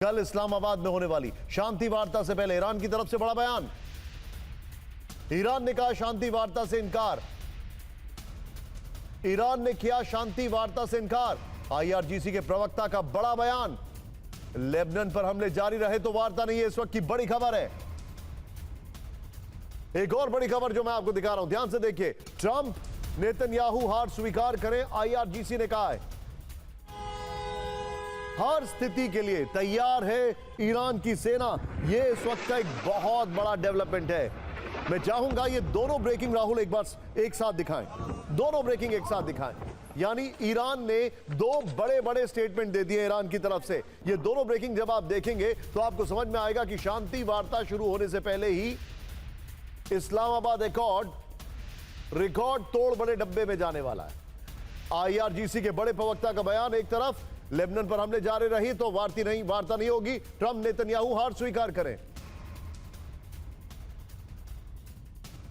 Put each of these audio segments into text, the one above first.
कल इस्लामाबाद में होने वाली शांति वार्ता से पहले ईरान की तरफ से बड़ा बयान। ईरान ने कहा शांति वार्ता से इनकार। ईरान ने किया शांति वार्ता से इनकार। आईआरजीसी के प्रवक्ता का बड़ा बयान। लेबनान पर हमले जारी रहे तो वार्ता नहीं है, इस वक्त की बड़ी खबर है। एक और बड़ी खबर जो मैं आपको दिखा रहा हूं, ध्यान से देखिए। ट्रंप नेतन्याहू हार स्वीकार करें, आईआरजीसी ने कहा है। हर स्थिति के लिए तैयार है ईरान की सेना। यह इस वक्त का एक बहुत बड़ा डेवलपमेंट है। मैं चाहूंगा ये दोनों ब्रेकिंग राहुल एक बार एक साथ दिखाएं, दोनों ब्रेकिंग एक साथ दिखाएं। यानी ईरान ने दो बड़े बड़े स्टेटमेंट दे दिए ईरान की तरफ से। ये दोनों ब्रेकिंग जब आप देखेंगे तो आपको समझ में आएगा कि शांति वार्ता शुरू होने से पहले ही इस्लामाबाद अकॉर्ड रिकॉर्ड तोड़ बड़े डब्बे में जाने वाला है। आईआरजीसी के बड़े प्रवक्ता का बयान। एक तरफ लेबनान पर हमले जारी रही तो वार्ता नहीं होगी, ट्रंप नेतन्याहू हार स्वीकार करें।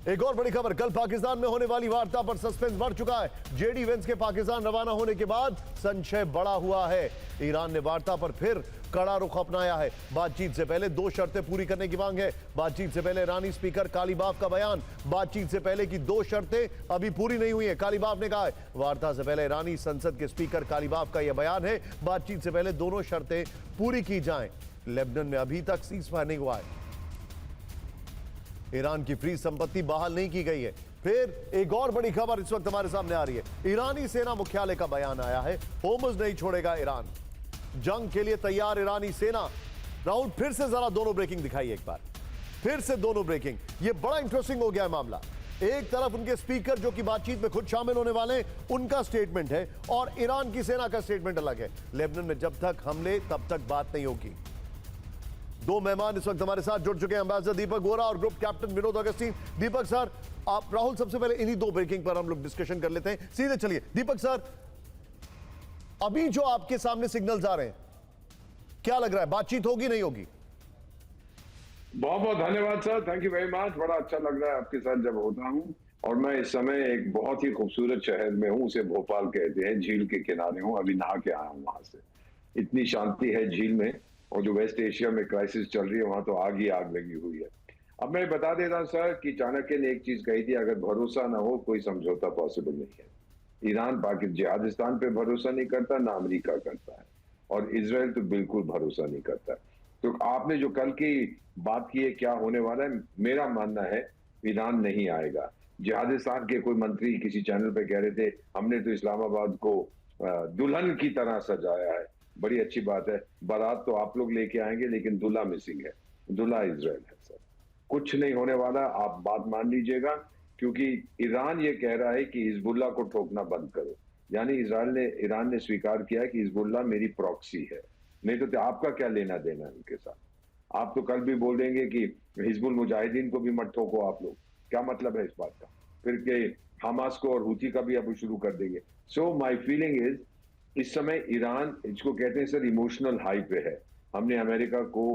एक और बड़ी खबर, कल पाकिस्तान में होने वाली वार्ता पर सस्पेंस बढ़ चुका है। जेडी वेंस के पाकिस्तान रवाना होने के बाद संशय बढ़ा हुआ है। ईरान ने वार्ता पर फिर कड़ा रुख अपनाया है। बातचीत से पहले दो शर्तें पूरी करने की मांग है। बातचीत से पहले ईरानी स्पीकर कालीबाफ का बयान। बातचीत से पहले की दो शर्तें अभी पूरी नहीं हुई है, कालीबाफ ने कहा है। वार्ता से पहले ईरानी संसद के स्पीकर कालीबाफ का यह बयान है। बातचीत से पहले दोनों शर्तें पूरी की जाएं। लेबनान में अभी तक सीजफायर नहीं हुआ है। ईरान की फ्री संपत्ति बहाल नहीं की गई है। फिर एक और बड़ी खबर इस वक्त हमारे सामने आ रही है। ईरानी सेना मुख्यालय का बयान आया है, होर्मुज़ नहीं छोड़ेगा ईरान। जंग के लिए तैयार ईरानी सेना। राहुल फिर से जरा दोनों ब्रेकिंग दिखाइए एक बार, फिर से दोनों ब्रेकिंग। ये बड़ा इंटरेस्टिंग हो गया है मामला। एक तरफ उनके स्पीकर जो कि बातचीत में खुद शामिल होने वाले हैं, उनका स्टेटमेंट है और ईरान की सेना का स्टेटमेंट अलग है। लेबनान में जब तक हमले तब तक बात नहीं होगी। दो मेहमान इस वक्त हमारे साथ जुड़ चुके हैं, एम्बेसडर दीपक बोरा और ग्रुप कैप्टन विनोद अगस्तीन। दीपक सर, आप राहुल सबसे पहले इन्हीं दो ब्रेकिंग पर हम लोग डिस्कशन कर लेते हैं। सीधे चलिए दीपक सर, अभी जो आपके सामने सिग्नल्स आ रहे हैं, क्या लग रहा है, बातचीत होगी नहीं होगी? बहुत बहुत धन्यवाद sir, thank you very much. बड़ा अच्छा लग रहा है आपके साथ जब होता हूं। और मैं इस समय एक बहुत ही खूबसूरत शहर में हूं, उसे भोपाल कहते हैं। झील के किनारे हूं, अभी नहा के आया हूं वहां से। इतनी शांति है झील में, और जो वेस्ट एशिया में क्राइसिस चल रही है वहां तो आग ही आग लगी हुई है। अब मैं बता देता हूं सर कि चाणक्य ने एक चीज कही थी, अगर भरोसा ना हो कोई समझौता पॉसिबल नहीं है। ईरान पाकिस्तान जिहादिस्तान पे भरोसा नहीं करता, ना अमेरिका करता है, और इजराइल तो बिल्कुल भरोसा नहीं करता। तो आपने जो कल की बात की है क्या होने वाला है, मेरा मानना है ईरान नहीं आएगा। जिहादिस्तान के कोई मंत्री किसी चैनल पे कह रहे थे हमने तो इस्लामाबाद को दुल्हन की तरह सजाया है। बड़ी अच्छी बात है, बारात तो आप लोग लेके आएंगे लेकिन दूल्हा मिसिंग है, दूल्हा इजराइल है। सर कुछ नहीं होने वाला, आप बात मान लीजिएगा, क्योंकि ईरान ये कह रहा है कि हिजबुल्लाह को ठोकना बंद करो। यानी ईरान ने स्वीकार किया है कि हिजबुल्लाह मेरी प्रॉक्सी है, नहीं तो आपका क्या लेना देना है उनके साथ। आप तो कल भी बोल देंगे कि हिजबुल मुजाहिदीन को भी मत ठोको आप लोग, क्या मतलब है इस बात का? फिर के हमास को और हूती का भी अब शुरू कर देंगे। सो माई फीलिंग इज, इस समय ईरान, इसको कहते हैं सर इमोशनल हाई पे है। हमने अमेरिका को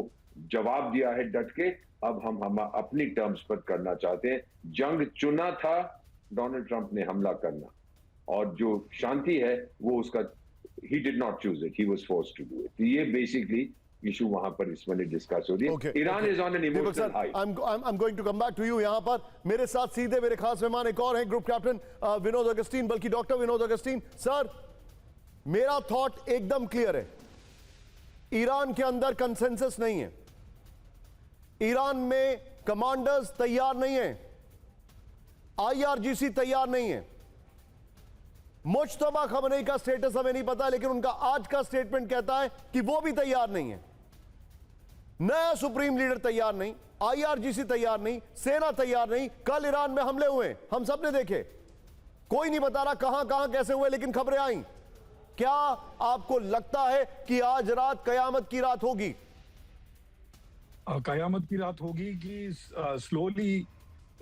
जवाब दिया है डट के, अब हम अपनी टर्म्स पर करना चाहते हैं। जंग चुना था डोनाल्ड ट्रंप ने हमला करना, और जो शांति है वो उसका, he did not choose it, he was forced to do it. तो ये बेसिकली इशू वहां पर इस मिनट डिस्कस हो रही है। Iran is on an emotional high. I am going to come back to you. यहां पर मेरे साथ सीधे मेरे खास मेहमान एक और हैं, ग्रुप कैप्टन विनोद अगस्तीन, बल्कि डॉक्टर विनोद अगस्तीन। सर, मेरा थॉट एकदम क्लियर है, ईरान के अंदर कंसेंसस नहीं है। ईरान में कमांडर्स तैयार नहीं है, आईआरजीसी तैयार नहीं है। मुश्तबा खमनेई का स्टेटस हमें नहीं पता, लेकिन उनका आज का स्टेटमेंट कहता है कि वो भी तैयार नहीं है। नया सुप्रीम लीडर तैयार नहीं, आईआरजीसी तैयार नहीं, सेना तैयार नहीं। कल ईरान में हमले हुए, हम सबने देखे, कोई नहीं बता रहा कहां कहां कैसे हुए, लेकिन खबरें आई। क्या आपको लगता है कि आज रात कयामत की रात होगी? कयामत की रात होगी कि स्लोली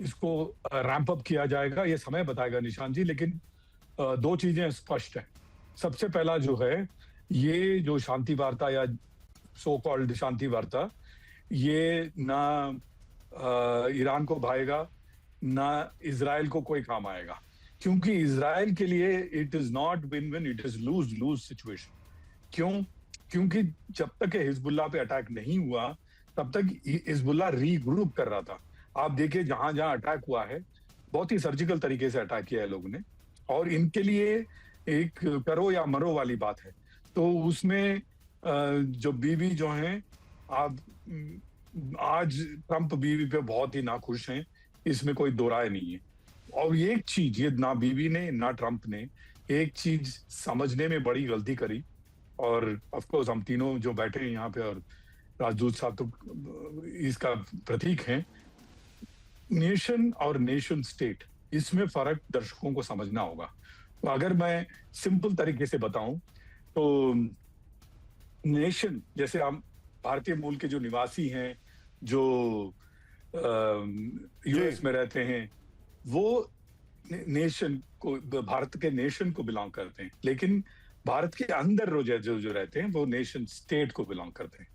इसको रैंप अप किया जाएगा, ये समय बताएगा निशान जी। लेकिन दो चीजें स्पष्ट हैं। सबसे पहला जो है, ये जो शांति वार्ता या सो कॉल्ड शांति वार्ता, ये ना ईरान को भाएगा ना इजराइल को कोई काम आएगा, क्योंकि इजराइल के लिए it is not win win, it is lose lose situation. क्यों? क्योंकि जब तक हिजबुल्लाह पे अटैक नहीं हुआ तब तक हिजबुल्लाह रीग्रुप कर रहा था। आप देखिए जहां जहां अटैक हुआ है बहुत ही सर्जिकल तरीके से अटैक किया है लोगों ने, और इनके लिए एक करो या मरो वाली बात है। तो उसमें जो बीवी जो हैं, आप आज ट्रंप बीवी पे बहुत ही नाखुश हैं, इसमें कोई दो राय नहीं है। और ये एक चीज, ये ना बीवी ने ना ट्रंप ने एक चीज समझने में बड़ी गलती करी, और ऑफ कोर्स हम तीनों जो बैठे हैं यहाँ पे और राजदूत साहब तो इसका प्रतीक हैं, नेशन और नेशन स्टेट, इसमें फर्क दर्शकों को समझना होगा। तो अगर मैं सिंपल तरीके से बताऊं तो नेशन, जैसे हम भारतीय मूल के जो निवासी हैं, जो यूएस में रहते हैं, वो नेशन को, भारत के नेशन को बिलोंग करते हैं, लेकिन भारत के अंदर जो रहते हैं वो नेशन स्टेट को बिलोंग करते हैं।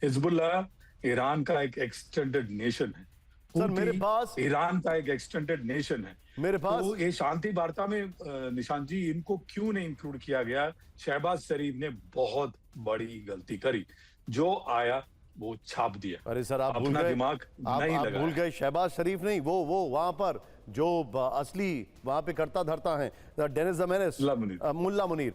हिजबुल्लाह ईरान का एक एक्सटेंडेड नेशन है, सर मेरे पास ईरान का एक एक्सटेंडेड नेशन है। मेरे पास तो ये शांति वार्ता में निशांत जी, इनको क्यों नहीं इंक्लूड किया गया? शहबाज शरीफ ने बहुत बड़ी गलती करी, जो आया वो छाप दिया। अरे सर आप भूल अपना गए, दिमाग आप नहीं भूल लगाया। गए शहबाज शरीफ नहीं, वो वहां पर जो असली वहां पे करता धरता है डेनिस ज़मेनेस, मुल्ला मुनीर। मुल्ला मुनीर,